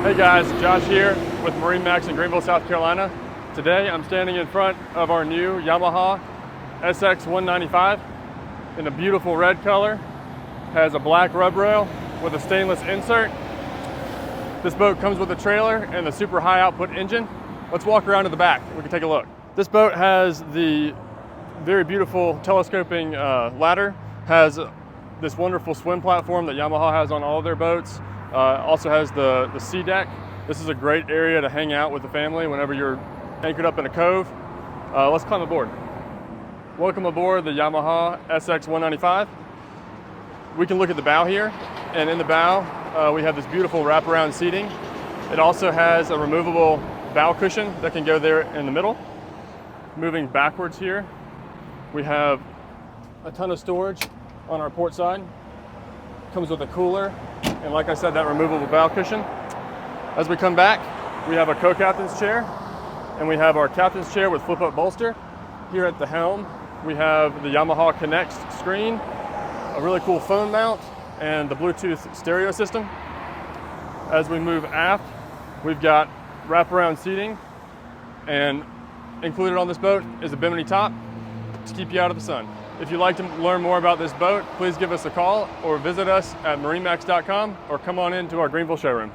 Hey guys, Josh here with MarineMax in Greenville, South Carolina. Today I'm standing in front of our new Yamaha SX195 in a beautiful red color. Has a black rub rail with a stainless insert. This boat comes with a trailer and a super high output engine. Let's walk around to the back and we can take a look. This boat has the very beautiful telescoping ladder, has this wonderful swim platform that Yamaha has on all of their boats. Also has the sea deck. This is a great area to hang out with the family whenever you're anchored up in a cove. Let's climb aboard. Welcome aboard the Yamaha SX195. We can look at the bow here, and in the bow we have this beautiful wraparound seating. It also has a removable bow cushion that can go there in the middle. Moving backwards here, we have a ton of storage on our port side. Comes with a cooler, and like I said, that removable bow cushion. As we come back, we have a co-captain's chair, and we have our captain's chair with flip-up bolster. Here at the helm, we have the Yamaha Connect screen, a really cool phone mount, and the Bluetooth stereo system. As we move aft, we've got wraparound seating, and included on this boat is a bimini top to keep you out of the sun. If you'd like to learn more about this boat, please give us a call or visit us at MarineMax.com or come on into our Greenville showroom.